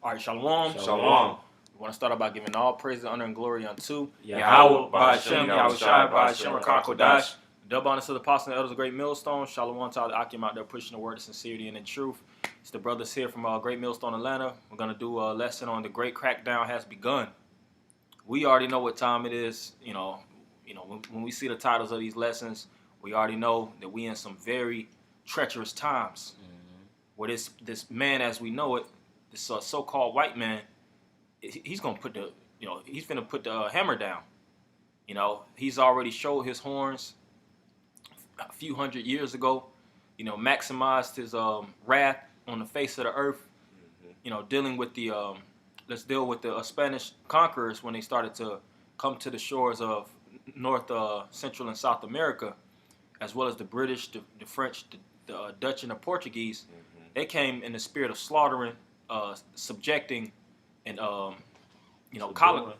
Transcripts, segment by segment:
All right, shalom. Shalom. We want to start out by giving all praise, honor, and glory unto YAHAWAH, BAHASHAM, YAHAWASHI, BAHASHAM, CRACKDOWN. Double honor to the apostles and elders of Great Millstone. Shalom to all the Akim out there pushing the word of sincerity and in truth. It's the brothers here from Great Millstone, Atlanta. We're going to do a lesson on the Great Crackdown Has Begun. We already know what time it is. When we see the titles of these lessons, we already know that we in some very treacherous times. Where this man, as we know it, this so-called white man, he's gonna put he's gonna put the hammer down. He's already showed his horns a few hundred years ago. Maximized his wrath on the face of the earth. Dealing with the let's deal with the Spanish conquerors when they started to come to the shores of North, Central, and South America, as well as the British, the French, the Dutch, and the Portuguese. They came in the spirit of slaughtering, subjecting, and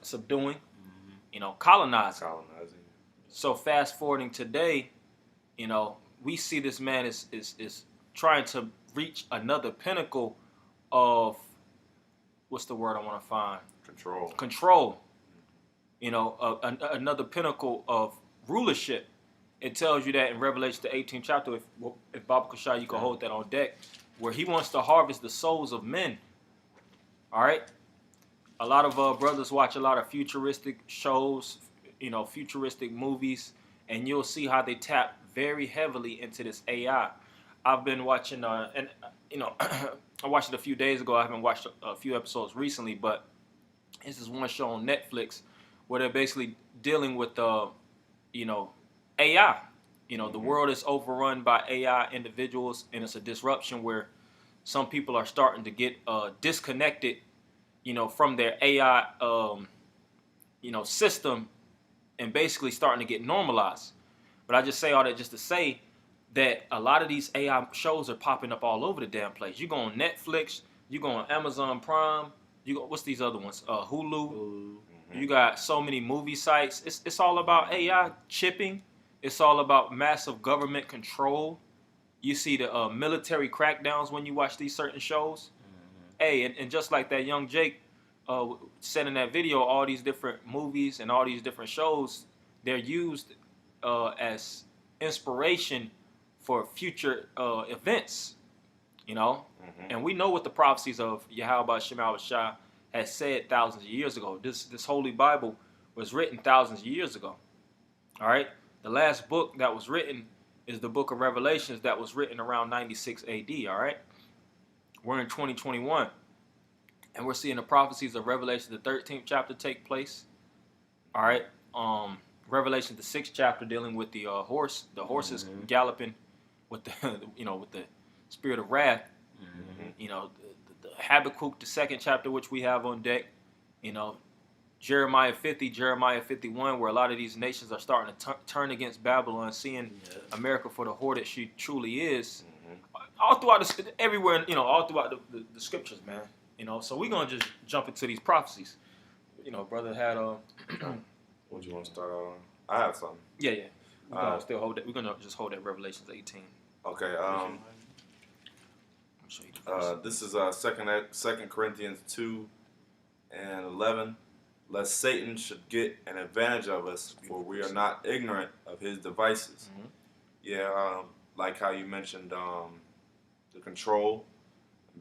subduing, colonizing. So fast forwarding today, we see this man is trying to reach another pinnacle of, what's the word I want to find? Control. Another pinnacle of rulership. It tells you that in Revelation the 18th chapter, if Baba Kushai, you can hold that on deck, where he wants to harvest the souls of men. All right? A lot of brothers watch a lot of futuristic shows, futuristic movies, and you'll see how they tap very heavily into this AI. I've been watching, I watched it a few days ago. I haven't watched a few episodes recently, but this is one show on Netflix where they're basically dealing with, AI. The world is overrun by AI individuals, and it's a disruption where some people are starting to get disconnected, from their AI, system, and basically starting to get normalized. But I just say all that just to say that a lot of these AI shows are popping up all over the damn place. You go on Netflix, you go on Amazon Prime, what's these other ones? Hulu. You got so many movie sites. It's all about AI chipping. It's all about massive government control. You see the military crackdowns when you watch these certain shows. Hey, and just like that young Jake said in that video, all these different movies and all these different shows, they're used as inspiration for future events, And we know what the prophecies of YAHAWASHI has said thousands of years ago. This Holy Bible was written thousands of years ago. All right? The last book that was written is the book of Revelations that was written around 96 AD, all right? We're in 2021, and we're seeing the prophecies of Revelation, the 13th chapter, take place, all right? Revelation, the 6th chapter, dealing with the horses galloping with the, with the spirit of wrath. The Habakkuk, the 2nd chapter, which we have on deck, Jeremiah 50, Jeremiah 51, where a lot of these nations are starting to turn against Babylon, seeing America for the whore that she truly is. All throughout everywhere, all throughout the scriptures, man. So we're gonna just jump into these prophecies. Brother had What you want to start on? I have something. Yeah. We're gonna still hold it. We're gonna just hold that Revelations 18. Okay. This is 2 Corinthians 2 and 11. Lest Satan should get an advantage of us, for we are not ignorant of his devices. Like how you mentioned the control,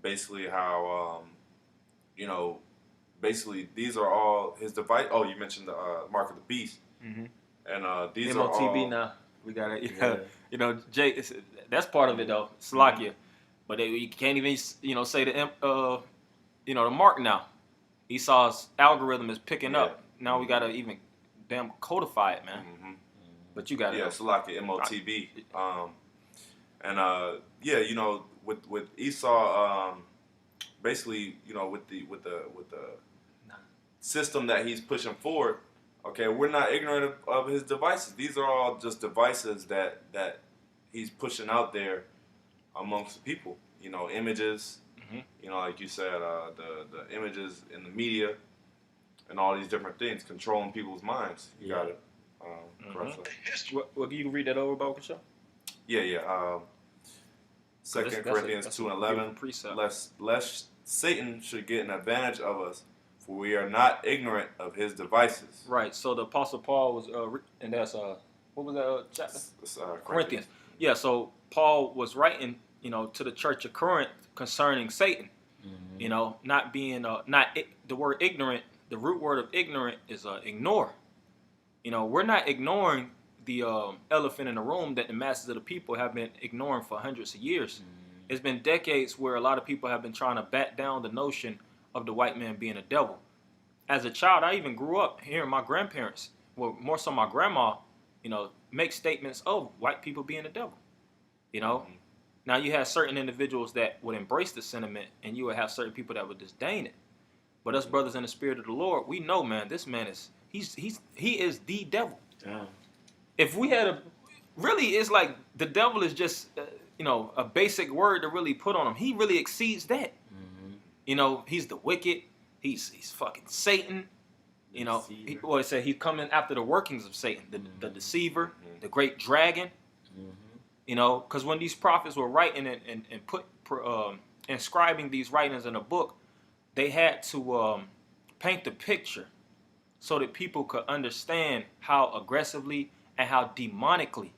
basically how, basically these are all his device. Oh, you mentioned the mark of the beast. And these are all... MOTB now. We got it. Jake, that's part of it, though. Slovakia. But you can't even, say the mark now. Esau's algorithm is picking up. Now we gotta even damn codify it, man. But you got it. Yeah, Slovakia, MOTB. With Esau, basically, with the system that he's pushing forward. Okay, we're not ignorant of his devices. These are all just devices that he's pushing out there amongst the people. Images. Like you said, the images in the media and all these different things controlling people's minds. You got it. Well, can you read that over, Baba Kushai? Yeah. 2 Corinthians 2 and 11. Satan should get an advantage of us, for we are not ignorant of his devices. Right. So the Apostle Paul was, and that's what was that chapter? It's, Corinthians. Yeah. So Paul was writing, to the church of Corinth concerning Satan. Not being the word ignorant. The root word of ignorant is ignore. We're not ignoring the elephant in the room that the masses of the people have been ignoring for hundreds of years. It's been decades where a lot of people have been trying to bat down the notion of the white man being a devil. As a child, I even grew up hearing my grandparents, well, more so my grandma, make statements of white people being the devil. Now you have certain individuals that would embrace the sentiment, and you would have certain people that would disdain it. But us brothers in the spirit of the Lord, we know, man, this man is he is the devil. Yeah. If we had really, it's like the devil is just a basic word to really put on him. He really exceeds that. He's the wicked. He's fucking Satan. It said he's coming after the workings of Satan, the deceiver, the great dragon. Because when these prophets were writing and inscribing these writings in a book, they had to paint the picture so that people could understand how aggressively and how demonically,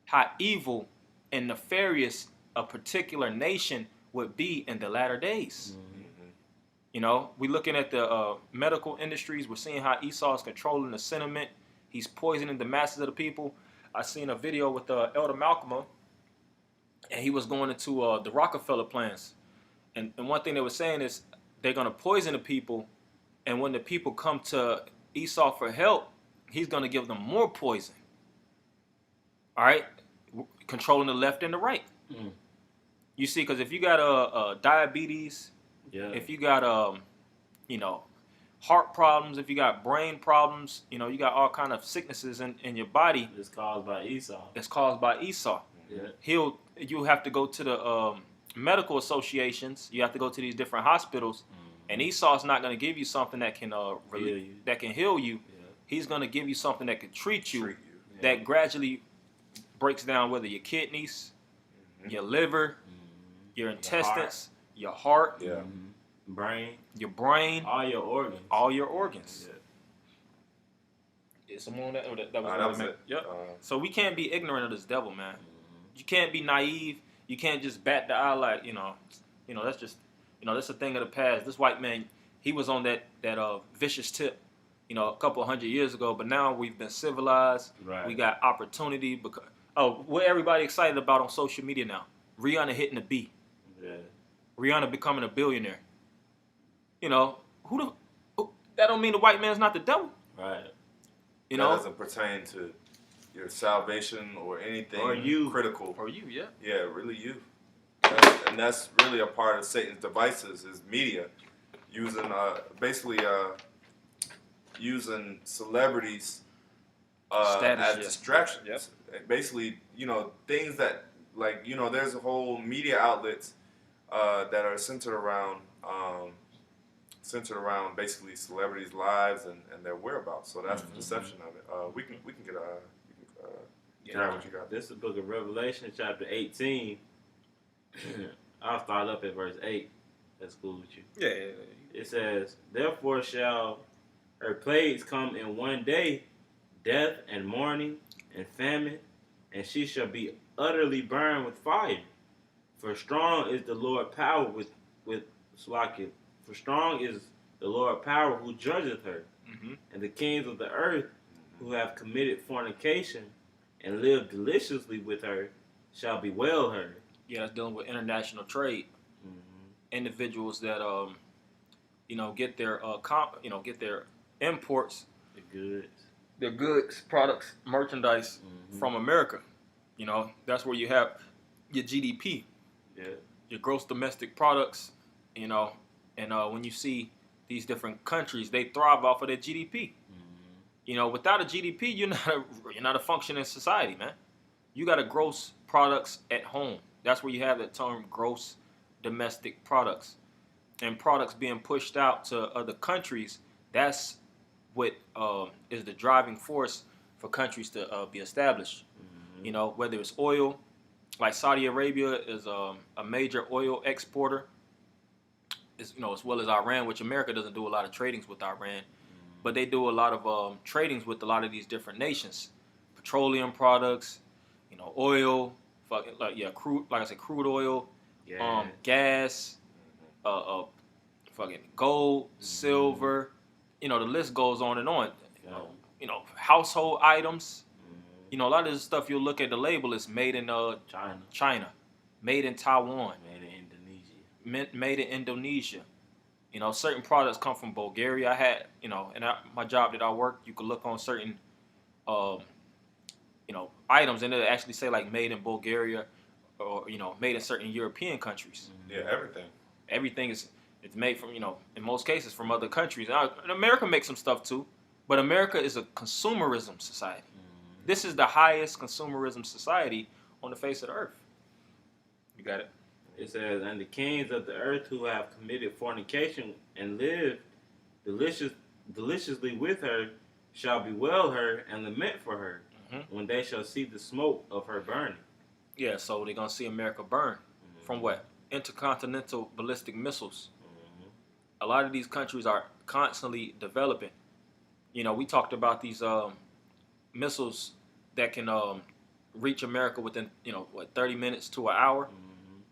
how evil and nefarious a particular nation would be in the latter days. We're looking at the medical industries. We're seeing how Esau is controlling the sentiment. He's poisoning the masses of the people. I seen a video with Elder Malcolm, and he was going into the Rockefeller plans. And one thing they were saying is they're going to poison the people, and when the people come to Esau for help, he's going to give them more poison. All right? Controlling the left and the right. You see, because if you got diabetes, if you got heart problems, if you got brain problems, you got all kind of sicknesses in your body. It's caused by Esau. It's caused by Esau. Yeah. You have to go to the medical associations. You have to go to these different hospitals, and Esau's not going to give you something that can heal you. Yeah. He's going to give you something that can treat you. That gradually breaks down whether your kidneys, your liver, your intestines, your heart, brain, your brain, all your organs. Yeah, someone that was it. Yep. So we can't be ignorant of this devil, man. You can't be naive. You can't just bat the eye like that's just that's a thing of the past. This white man, he was on that vicious tip, a couple 100 years ago. But now we've been civilized. Right. We got opportunity because what everybody excited about on social media now? Rihanna hitting the B. Yeah. Rihanna becoming a billionaire. That don't mean the white man's not the devil. Right. That doesn't pertain to your salvation or anything or you. critical. Or you, yeah. Yeah, really you. And that's really a part of Satan's devices is media. Using using celebrities as distractions. Yep. Basically, things that there's a whole media outlets that are centered around basically celebrities' lives and their whereabouts. So that's the deception of it. We can get what you got. This is the book of Revelation, chapter 18. I'll start up at verse 8. That's cool with you. Yeah. It says, "Therefore shall her plagues come in one day, death and mourning and famine, and she shall be utterly burned with fire. For strong is the Lord power For strong is the Lord power who judgeth her, and the kings of the earth who have committed fornication and lived deliciously with her shall bewail her." Yeah, that's dealing with international trade. Individuals that get their get their imports, their goods, products, merchandise from America. That's where you have your GDP, your gross domestic products. And when you see these different countries, they thrive off of their GDP. Without a GDP, you're not a functioning society, man. You got to gross products at home. That's where you have that term, gross domestic products, and products being pushed out to other countries. That's what is the driving force for countries to be established. Whether it's oil, like Saudi Arabia is a major oil exporter. as well as Iran, which America doesn't do a lot of tradings with Iran, but they do a lot of tradings with a lot of these different nations, petroleum products, oil, crude, like I said, crude oil, Yeah. gas, fucking gold, silver, the list goes on and on. Household items. A lot of this stuff you'll look at the label is made in China, made in Taiwan, made in Indonesia. Certain products come from Bulgaria. I had, my job that I worked, you could look on certain, items, and it'll actually say like made in Bulgaria, or made in certain European countries. Yeah, everything. Everything it's made from, in most cases from other countries. And America makes some stuff too, but America is a consumerism society. This is the highest consumerism society on the face of the earth. You got it. It says, and the kings of the earth who have committed fornication and lived deliciously with her shall bewail her and lament for her when they shall see the smoke of her burning. Yeah, so they're going to see America burn. From what? Intercontinental ballistic missiles. A lot of these countries are constantly developing. We talked about these missiles that can reach America within 30 minutes to an hour.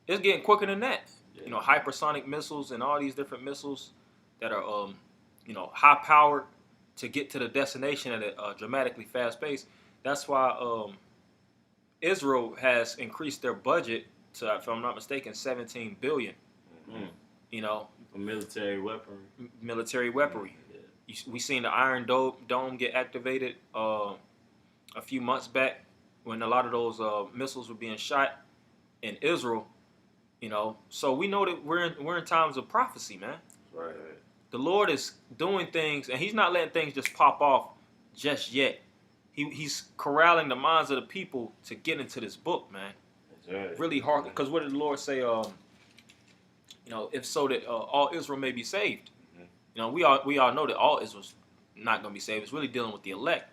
It's getting quicker than that. Yeah. Hypersonic missiles and all these different missiles that are high powered to get to the destination at a dramatically fast pace. That's why Israel has increased their budget to, if I'm not mistaken, $17 billion. For military weaponry. Yeah. We seen the Iron Dome get activated a few months back when a lot of those missiles were being shot in Israel. So we know that we're in times of prophecy, man. Right. The Lord is doing things, and He's not letting things just pop off just yet. He's corralling the minds of the people to get into this book, man. That's right. Really hard, because what did the Lord say? If so that all Israel may be saved. We all know that all Israel's not going to be saved. It's really dealing with the elect.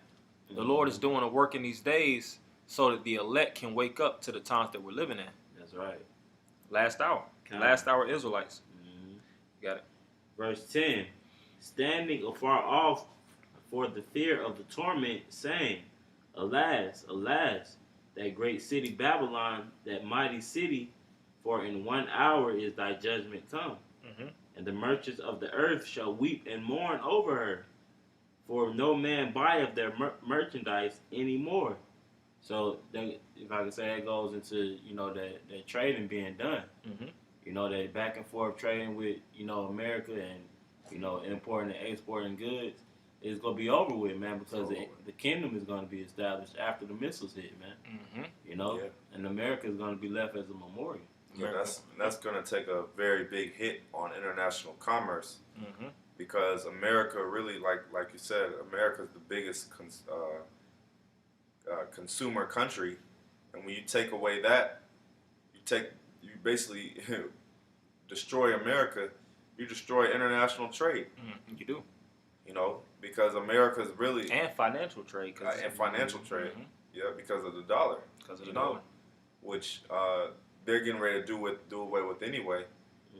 The Lord is doing a work in these days so that the elect can wake up to the times that we're living in. That's right. Last hour. Last hour Israelites. You got it. Verse 10. Standing afar off for the fear of the torment, saying, Alas, alas, that great city Babylon, that mighty city, for in 1 hour is thy judgment come. And the merchants of the earth shall weep and mourn over her, for no man buyeth their merchandise anymore. So, if I can say, that goes into, that trading being done. That back and forth trading with, America and, importing and exporting goods is going to be over with, man, because the kingdom is going to be established after the missiles hit, man. And America is going to be left as a memorial. Yeah, that's going to take a very big hit on international commerce because America really, like you said, America is the biggest consumer country, and when you take away that, you basically destroy America. You destroy international trade. You do. Because America is really and financial trade. Yeah, because of the dollar. Because of the dollar, which they're getting ready to do away with anyway,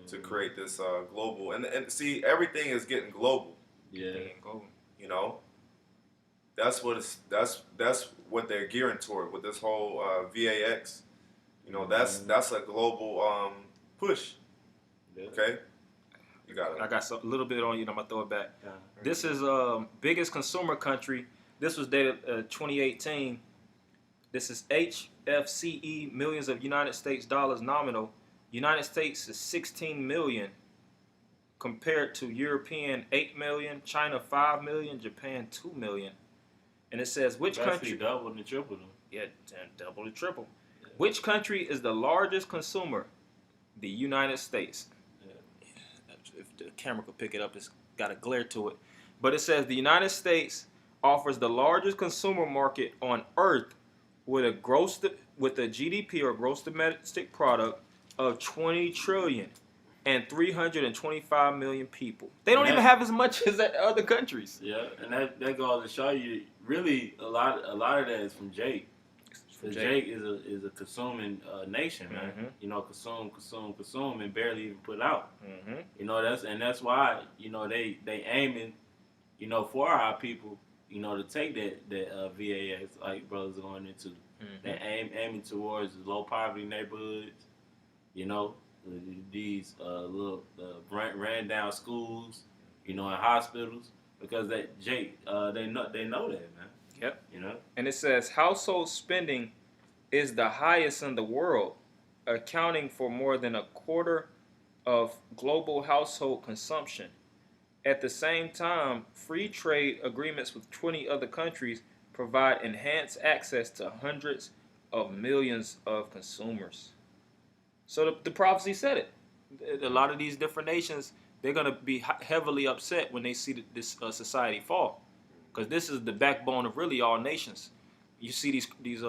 to create this global and see, everything is getting global. Yeah. That's what they're gearing toward with this whole VAX. That's a global push. Yeah. Okay. You got it. I got a little bit on you. I'm gonna throw it back. Yeah. This is biggest consumer country. This was dated 2018. This is HFCE, millions of United States dollars nominal. United States is 16 million compared to European 8 million, China 5 million, Japan 2 million. And it says which country double and triple them. Yeah, double and triple. Yeah. Which country is the largest consumer? The United States. Yeah. If the camera could pick it up, it's got a glare to it. But it says the United States offers the largest consumer market on earth with a GDP, or gross domestic product, of 20 trillion and 325 million people. They don't even have as much as other countries. Yeah, and that goes to show you, really, a lot of that is from Jake. Because Jake is a consuming nation, man. Mm-hmm. You know, consume, and barely even put out. Mm-hmm. You know, that's why, you know, they aiming, you know, for our people, you know, to take that VAS like brothers are going into. Mm-hmm. They aiming towards low poverty neighborhoods, you know, these little ran down schools, you know, and hospitals, because they know that, man. Yep. You know, And it says household spending is the highest in the world, accounting for more than a quarter of global household consumption. At the same time, free trade agreements with 20 other countries provide enhanced access to hundreds of millions of consumers. So the prophecy said it. A lot of these different nations, they're going to be heavily upset when they see this society fall, because this is the backbone of really all nations. You see these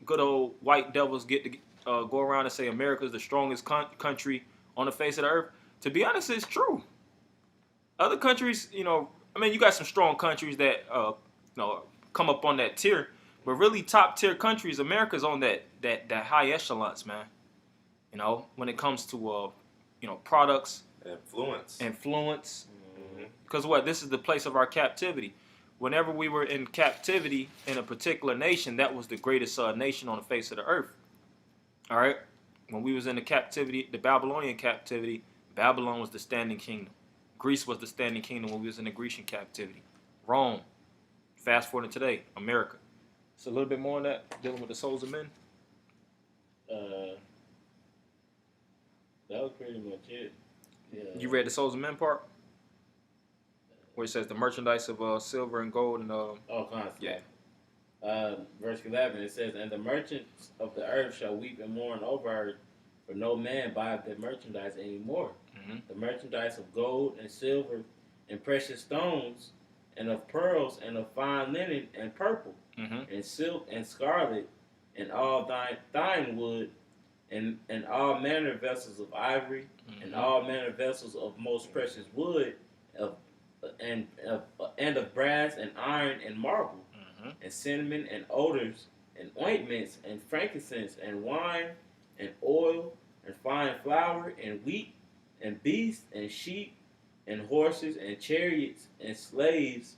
good old white devils get to go around and say America is the strongest country on the face of the earth. To be honest, it's true. Other countries, you know, I mean, you got some strong countries that come up on that tier, but really top tier countries, America's on that high echelons, man. You know, when it comes to products, influence. Mm-hmm. Because this is the place of our captivity. Whenever we were in captivity in a particular nation, that was the greatest nation on the face of the earth. All right, when we was in the captivity, the Babylonian captivity, Babylon was the standing kingdom. Greece was the standing kingdom when we was in the Grecian captivity. Rome. Fast forward to today, America. So a little bit more on that, dealing with the souls of men. That was pretty much it. Yeah. You read the souls of men part? Where it says the merchandise of silver and gold and constantly. Yeah. Verse 11, it says, "And the merchants of the earth shall weep and mourn over her, for no man buyeth their merchandise anymore. Mm-hmm. The merchandise of gold and silver and precious stones, and of pearls and of fine linen and purple, Mm-hmm. and silk and scarlet, and all thine wood, and all manner of vessels of ivory, Mm-hmm. and all manner of vessels of most precious wood, and of brass and iron and marble, Mm-hmm. and cinnamon and odors and ointments and frankincense and wine and oil and fine flour and wheat and beasts and sheep and horses and chariots and slaves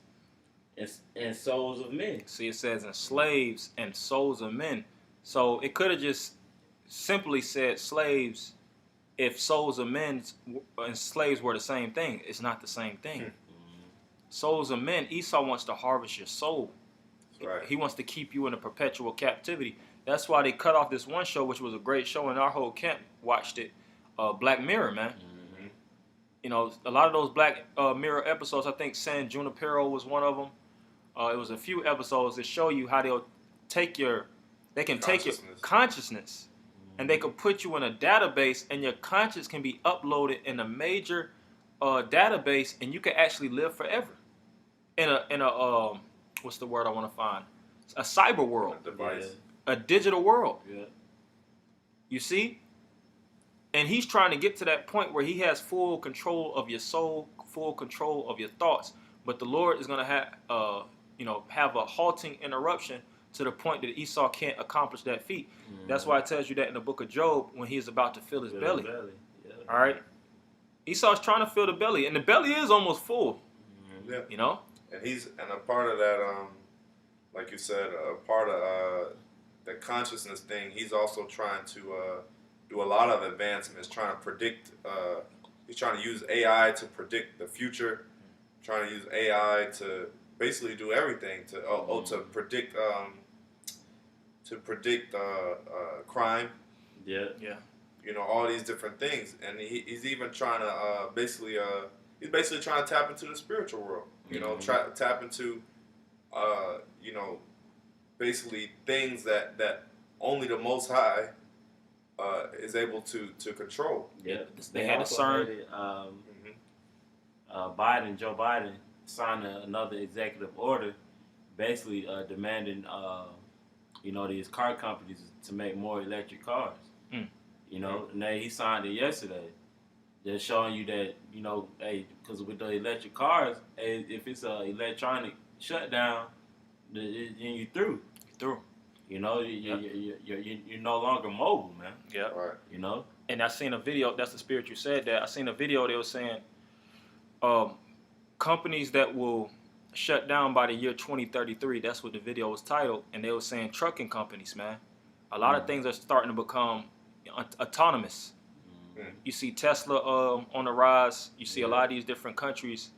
and souls of men." See, it says and slaves and souls of men. So it could have just simply said slaves if souls of men and slaves were the same thing. It's not the same thing. Mm-hmm. Souls of men, Esau wants to harvest your soul. Right. He wants to keep you in a perpetual captivity. That's why they cut off this one show, which was a great show, and our whole camp watched it, Black Mirror, man. Mm-hmm. You know, a lot of those Black Mirror episodes, I think San Junipero was one of them. It was a few episodes that show you how they'll take your consciousness, and they could put you in a database, and your conscience can be uploaded in a major database, and you can actually live forever in a what's the word I want to find? A cyber world, a digital world. Yeah. You see? And he's trying to get to that point where he has full control of your soul, full control of your thoughts. But the Lord is going to have a halting interruption to the point that Esau can't accomplish that feat. Mm-hmm. That's why it tells you that in the book of Job when he is about to fill his belly. Yeah. All right? Esau's trying to fill the belly, and the belly is almost full. Mm-hmm. Yeah. You know? And a part of that, like you said, a part of the consciousness thing, he's also trying to do a lot of advancements, trying to predict. He's trying to use AI to predict the future, trying to use AI to basically do everything to predict crime. Yeah. Yeah. You know, all these different things, and he's even trying to basically trying to tap into the spiritual world. You know, tap into basically things that only the Most High is able to control. Yeah, they had a CERN. Joe Biden signed another executive order, basically demanding these car companies to make more electric cars. You know, and he signed it yesterday. They're showing you that, because with the electric cars, if it's an electronic shutdown, then you through. You know, you're no longer mobile, man. Yeah. Right. You know. And I seen a video. That's the spirit you said that. I seen a video. They were saying, companies that will shut down by the year 2033. That's what the video was titled. And they were saying trucking companies, man. A lot of things are starting to become autonomous. You see Tesla on the rise. You see a lot of these different companies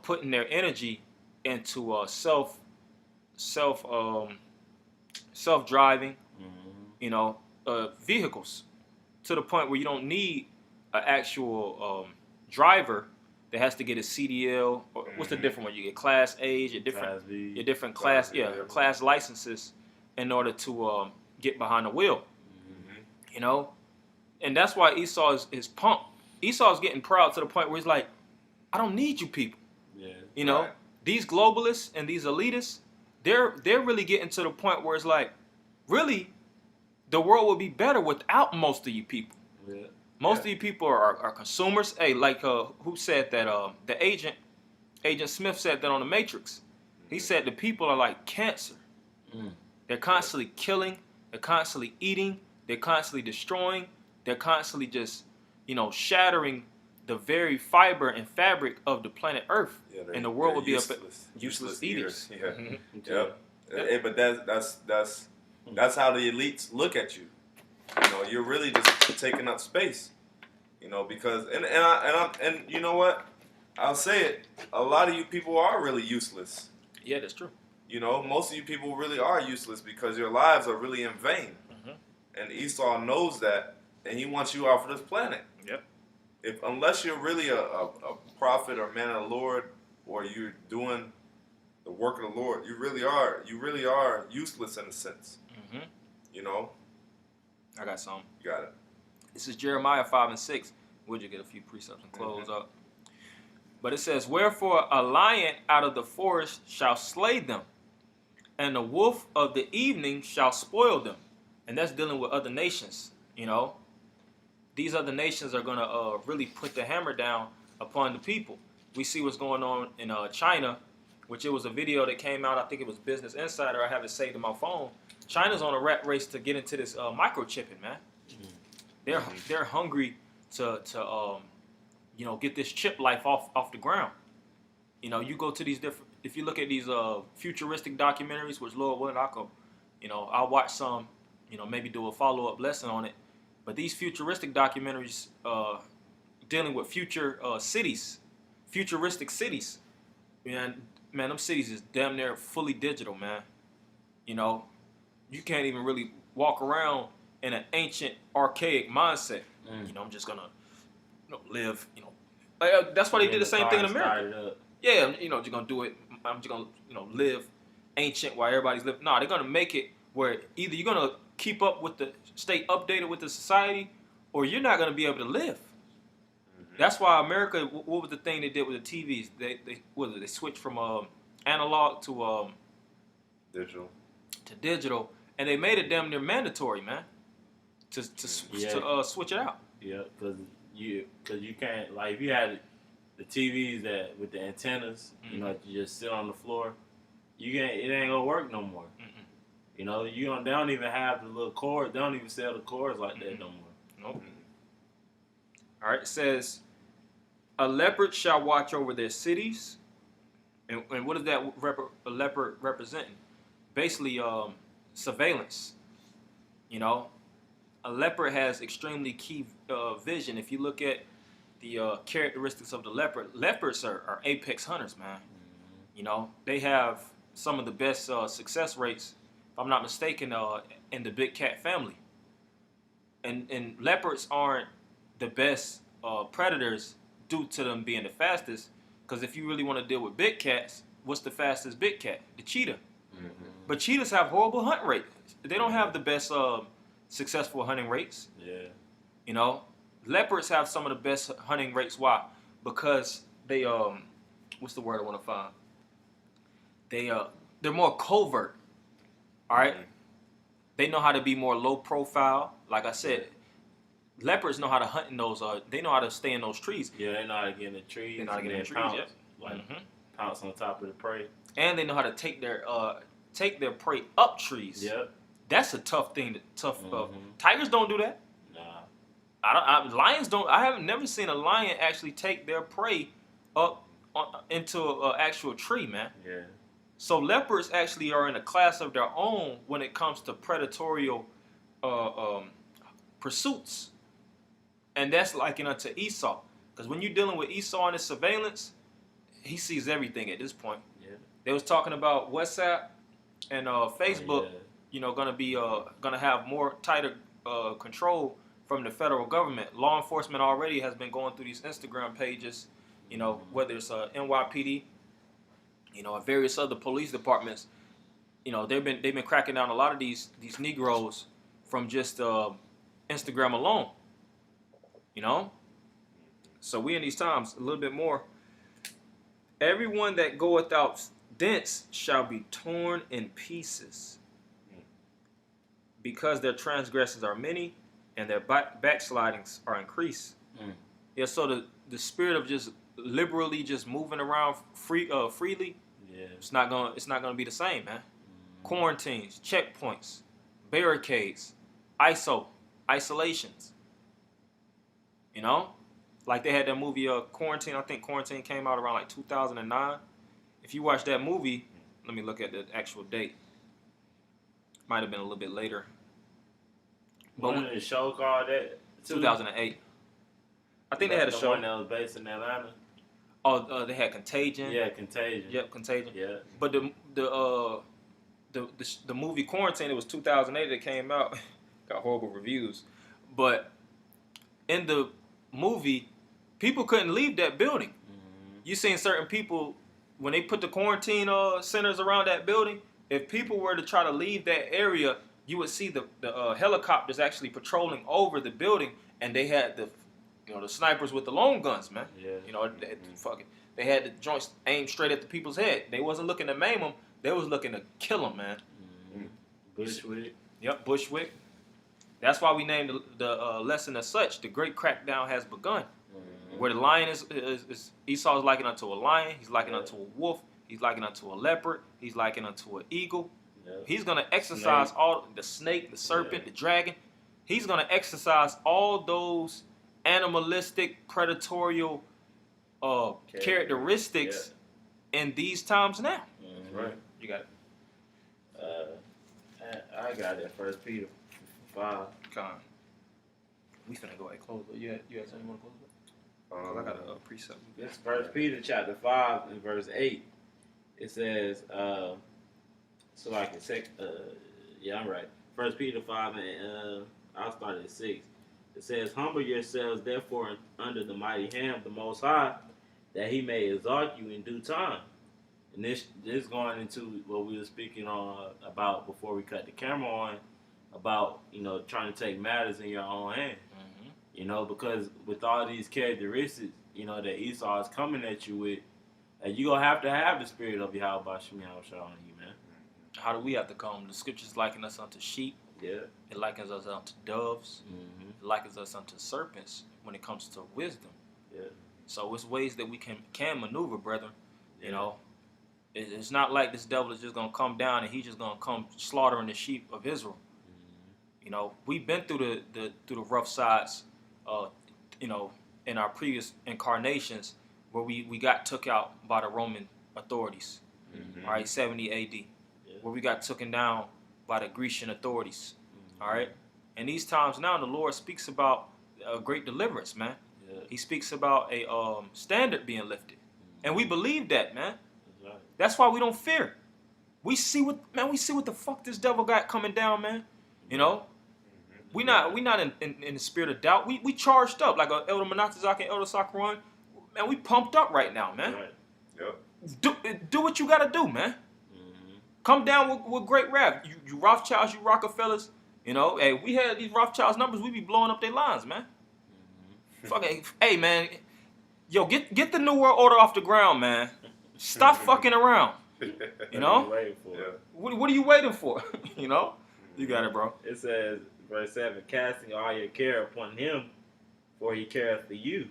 putting their energy into self-driving, vehicles, to the point where you don't need an actual driver that has to get a CDL. Or what's the different one? You get Class A's, your different class licenses in order to get behind the wheel. And that's why Esau is pumped. Esau is getting proud to the point where he's like, I don't need you people. Right. These globalists and these elitists, they're really getting to the point where it's like, really, the world would be better without most of you people. Most of you people are consumers. Hey, like who said that? The Agent Smith said that on The Matrix. He said the people are like cancer. They're constantly killing. They're constantly eating. They're constantly destroying. They're constantly just, shattering the very fiber and fabric of the planet Earth. And the world would be useless eaters. Hey, but that's how the elites look at you. You're really just taking up space. Because and you know what? I'll say it. A lot of you people are really useless. Yeah, that's true. Most of you people really are useless because your lives are really in vain. And Esau knows that, and he wants you off of this planet. Yep. Unless you're really a prophet or man of the Lord, or you're doing the work of the Lord, you really are useless in a sense. I got some. You got it. This is Jeremiah 5:6. We'll just get a few precepts and close up. But it says, wherefore a lion out of the forest shall slay them, and the wolf of the evening shall spoil them. And that's dealing with other nations. These other nations are going to really put the hammer down upon the people. We see what's going on in China, which it was a video that came out. I think it was Business Insider. I have it saved in my phone. China's on a rat race to get into this microchipping, man. They're hungry to get this chip life off the ground. You go to these different. If you look at these futuristic documentaries, which Lord willing, I'll watch some. Maybe do a follow-up lesson on it. But these futuristic documentaries dealing with futuristic cities. Man, them cities is damn near fully digital, man. You can't even really walk around in an ancient, archaic mindset. I'm just gonna, live. That's why they did the same thing in America. Yeah, you're gonna do it. I'm just gonna, live ancient while everybody's living. No, they're gonna make it where either you're gonna stay updated with the society, or you're not gonna be able to live. That's why America. What was the thing they did with the TVs? They switched from analog to digital, and they made it damn near mandatory, man, to switch it out. Yeah, because you can't, like, if you had the TVs that with the antennas, you just sit on the floor, it ain't gonna work no more. They don't even have the little cords. They don't even sell the cords like that no more. Nope. All right, it says, a leopard shall watch over their cities. And what is that a leopard representing? Basically, surveillance. A leopard has extremely key vision. If you look at the characteristics of the leopard, leopards are apex hunters, man. They have some of the best success rates, if I'm not mistaken, in the big cat family. And leopards aren't the best predators due to them being the fastest. Because if you really want to deal with big cats, what's the fastest big cat? The cheetah. But cheetahs have horrible hunt rates. They don't have the best successful hunting rates. Yeah. Leopards have some of the best hunting rates. Why? Because they what's the word I want to find? They're more covert. All right. They know how to be more low profile. Like I said, leopards know how to hunt in those. They know how to stay in those trees. Yeah, they know how to get in the trees. They know how to get in the trees. Pounce on top of the prey. And they know how to take their take their prey up trees. Yep. That's a tough thing. Tigers don't do that. Nah. Lions don't. I haven't never seen a lion actually take their prey up into an actual tree, man. Yeah. So leopards actually are in a class of their own when it comes to predatorial pursuits, and that's likened unto Esau. Because when you're dealing with Esau and his surveillance, he sees everything at this point. Yeah. They was talking about WhatsApp and Facebook. Gonna have more tighter control from the federal government. Law enforcement already has been going through these Instagram pages, whether it's NYPD, and various other police departments. They've been cracking down a lot of these Negroes from just Instagram alone. So we in these times a little bit more. Everyone that goeth out thence shall be torn in pieces, because their transgressions are many, and their backslidings are increased. Yeah. So the spirit of just liberally just moving around freely. Yeah. It's not gonna be the same, man. Quarantines, checkpoints, barricades, isolations. Like they had that movie Quarantine. I think Quarantine came out around like 2009. If you watch that movie, let me look at the actual date. Might have been a little bit later. But when the show called that? 2008. I think they had a show. One that was based in Atlanta. Oh, they had Contagion. Yeah, Contagion. Yep, Contagion. Yeah. But the movie Quarantine, it was 2008 that came out. Got horrible reviews. But in the movie, people couldn't leave that building. You seen certain people when they put the quarantine centers around that building. If people were to try to leave that area, you would see the helicopters actually patrolling over the building, and they had the snipers with the long guns, man. Yeah. They had the joints aimed straight at the people's head. They wasn't looking to maim them. They was looking to kill them, man. Bushwick. Yep, Bushwick. That's why we named the lesson as such. The great crackdown has begun. Where the lion is Esau is likened unto a lion. He's likened unto a wolf. He's likened unto a leopard. He's likened unto an eagle. Yep. He's going to exercise all the snake, the serpent, the dragon. He's going to exercise all those animalistic, predatorial characteristics in these times now. Right. You got it. I got it. 1 Peter 5. We finna go ahead and close. You had something you want to close with? I got a precept. This 1 Peter chapter 5 and verse 8. It says, so I can say, I'm right. 1 Peter 5 and I'll start at 6. It says, humble yourselves therefore under the mighty hand of the Most High, that He may exalt you in due time. And this going into what we were speaking on about before we cut the camera on, about trying to take matters in your own hand. Because with all these characteristics, that Esau is coming at you with, you're going to have the spirit of YAHAWASHI on you, man. How do we have to come? The scriptures liken us unto sheep. Yeah. It likens us unto doves. It likens us unto serpents when it comes to wisdom. Yeah. So it's ways that we can maneuver, brethren. It's not like this devil is just going to come down and he's just going to come slaughtering the sheep of Israel. We've been through the rough sides, in our previous incarnations where we got took out by the Roman authorities, all right, 70 AD, where we got taken down by the Grecian authorities, all right? And these times now, the Lord speaks about a great deliverance, man. He speaks about a standard being lifted. And we believe that, man. That's why we don't fear. We see what the fuck this devil got coming down, man. We not in the spirit of doubt. We charged up like Elder Manatazak and Elder Sakharon. Man, we pumped up right now, man. Right. Yep. Do what you gotta do, man. Come down with great wrath. You Rothschilds, you Rockefellers. Hey, we had these Rothschilds numbers. We be blowing up their lines, man. Fucking, hey, man. Yo, get the New World Order off the ground, man. Stop fucking around. What are you waiting for? You got it, bro. It says, verse 7, casting all your care upon Him, for He careth for you.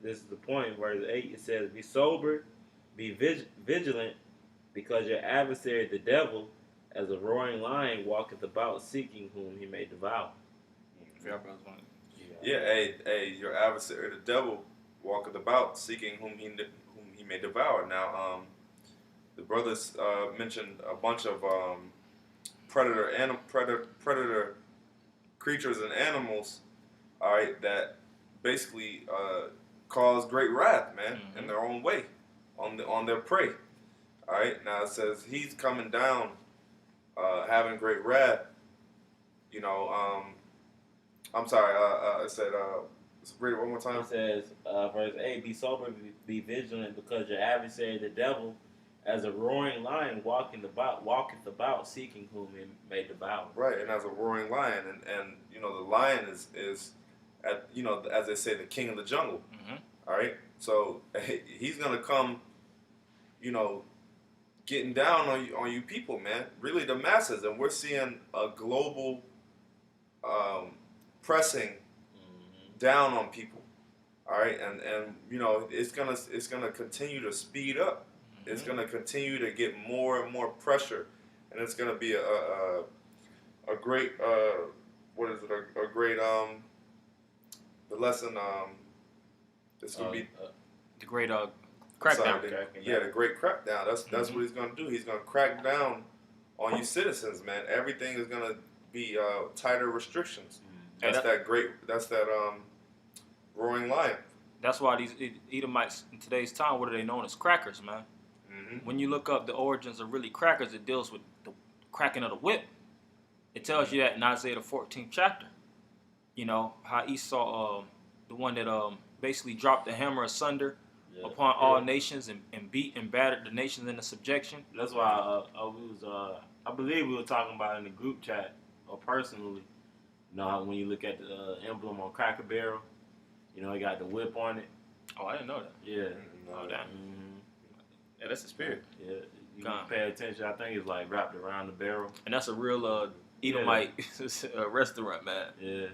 This is the point. Verse 8, it says, be sober, be vigilant, because your adversary, the devil, as a roaring lion, walketh about seeking whom he may devour. If y'all brothers want Yeah, hey, your adversary, the devil, walketh about seeking whom he may devour. Now, the brothers mentioned a bunch of predator creatures and animals, all right, that basically cause great wrath, man, in their own way, on their prey. All right. Now it says he's coming down, having great wrath. You know, I'm sorry. It said, let's read it one more time. It says, verse 8, be sober, be vigilant, because your adversary, the devil, as a roaring lion, walketh about, seeking whom he may devour. Right, and as a roaring lion, and you know, the lion is at, you know, as they say, the king of the jungle. All right, so he's gonna come, you know, getting down on you people, man. Really, the masses, and we're seeing a global pressing down on people. All right, and you know, it's gonna continue to speed up. It's gonna continue to get more and more pressure, and it's gonna be a great what is it? A great the lesson this would be the great sorry, crackdown. the great crackdown. That's what he's gonna do. He's gonna crack down on you citizens, man. Everything is gonna be tighter restrictions. That's that roaring lion. That's why these Edomites in today's time, what are they known as? Crackers, man. When you look up the origins of really crackers, it deals with the cracking of the whip. It tells you that in Isaiah the 14th chapter. You know, how Esau, the one that basically dropped the hammer asunder upon all nations and beat and battered the nations into subjection. That's why I believe we were talking about in the group chat, or personally, you know, how when you look at the emblem on Cracker Barrel, you know, it got the whip on it. Oh, I didn't know that. Yeah. Oh, damn. Yeah, that's the spirit. Yeah, you can pay attention. I think it's like wrapped around the barrel. And that's a real Edomite restaurant, man. Yeah.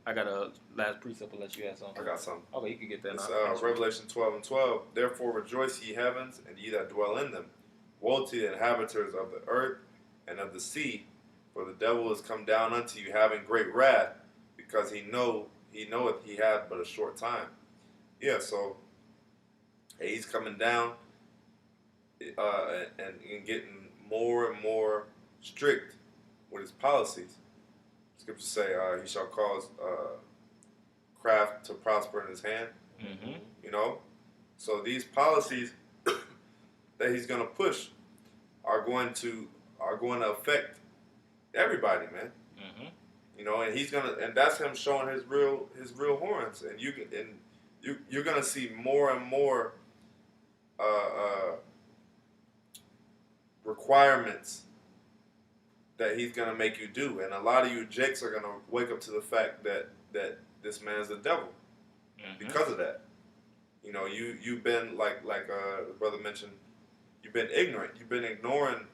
I got a last precept to let you have something. I got something. Okay, you can get that It's now. Revelation 12:12. Therefore rejoice, ye heavens, and ye that dwell in them. Woe to the inhabitants of the earth and of the sea, for the devil is come down unto you, having great wrath, because he knoweth he had but a short time. Yeah, so he's coming down and getting more and more strict with his policies. Scriptures say he shall cause craft to prosper in his hand. You know, so these policies that he's going to push are going to affect everybody, man. You know, and that's him showing his real horns, and you're gonna see more and more requirements that he's gonna make you do, and a lot of you jakes are gonna wake up to the fact that this man's the devil because of that. You know, you've been like the brother mentioned, you've been ignorant, you've been ignoring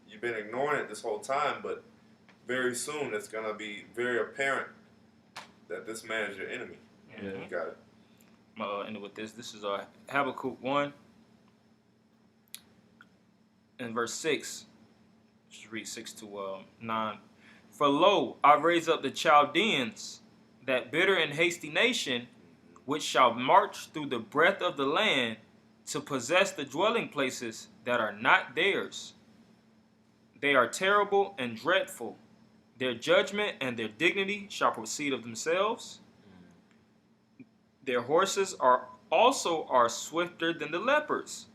it this whole time, but very soon it's gonna be very apparent that this man is your enemy. You got it. I'm gonna end it with this. This is Habakkuk 1 and verse 6. Just read 6 to 9. For lo, I raise up the Chaldeans, that bitter and hasty nation, which shall march through the breadth of the land to possess the dwelling places that are not theirs. They are terrible and dreadful. Their judgment and their dignity shall proceed of themselves. Their horses are swifter than the leopards,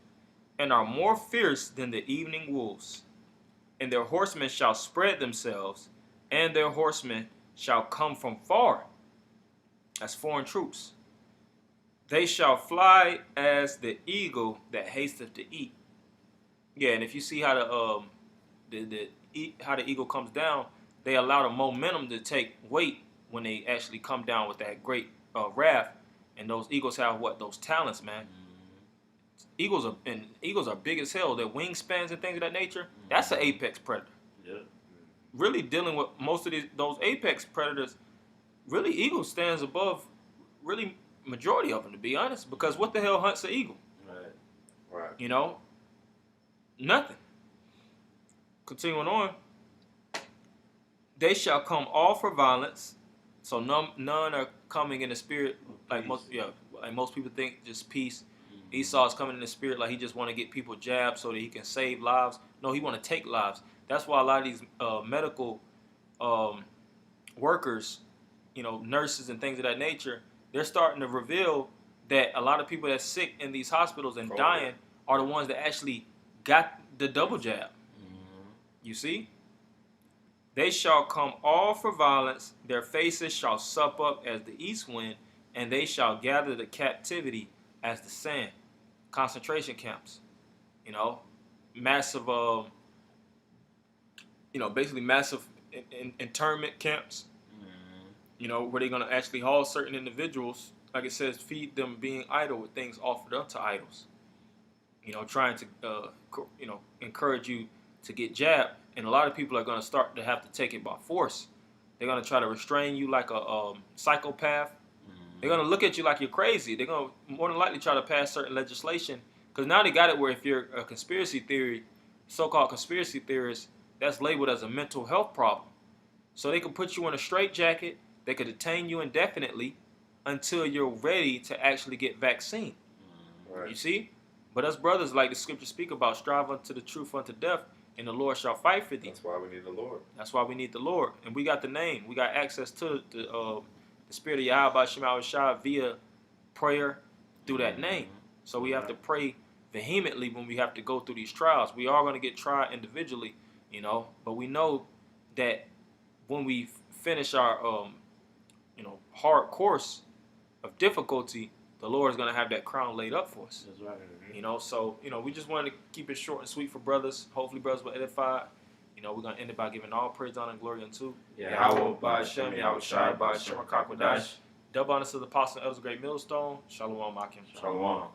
and are more fierce than the evening wolves. And their horsemen shall spread themselves, and their horsemen shall come from far. That's foreign troops. They shall fly as the eagle that hasteth to eat. Yeah, and if you see how the eagle comes down, they allow the momentum to take weight when they actually come down with that great wrath. And those eagles have those talents, man. Eagles are big as hell. Their wingspans and things of that nature. That's an apex predator. Yeah. Really dealing with most of those apex predators. Really, eagle stands above. Really, majority of them, to be honest. Because what the hell hunts an eagle? Right. You know. Nothing. Continuing on. They shall come all for violence. So none are coming in the spirit like most people think, just peace. Esau is coming in the spirit like he just want to get people jabbed so that he can save lives. No, he want to take lives. That's why a lot of these medical workers, nurses and things of that nature, they're starting to reveal that a lot of people that's sick in these hospitals and dying are the ones that actually got the double jab. You see? They shall come all for violence, their faces shall sup up as the east wind, and they shall gather the captivity as the sand. Concentration camps, massive, basically massive internment camps, where they're going to actually haul certain individuals, like it says, feed them being idle with things offered up to idols. Trying to, encourage you to get jabbed. And a lot of people are going to start to have to take it by force. They're going to try to restrain you like a psychopath. They're going to look at you like you're crazy. They're going to more than likely try to pass certain legislation. Because now they got it where if you're a conspiracy theory, so-called conspiracy theorist, that's labeled as a mental health problem. So they can put you in a straitjacket. They could detain you indefinitely until you're ready to actually get vaccine. Right. You see? But us brothers, like the scriptures speak about, strive unto the truth unto death, and the Lord shall fight for thee. That's why we need the Lord. That's why we need the Lord. And we got the name. We got access to the spirit of YAHAWASHI via prayer through that name. So we have to pray vehemently when we have to go through these trials. We are going to get tried individually, but we know that when we finish our, hard course of difficulty, the Lord is going to have that crown laid up for us. That's right. So, we just wanted to keep it short and sweet for brothers. Hopefully brothers will edify. We're going to end it by giving all praise, honor, and glory unto YAHAWAH, BAHASHAM, YAHAWASHI, BAHASHAM, CRACKDOWN. Double honor to the apostle and elders of Great Millstone. Shalom, Akim. Shalom.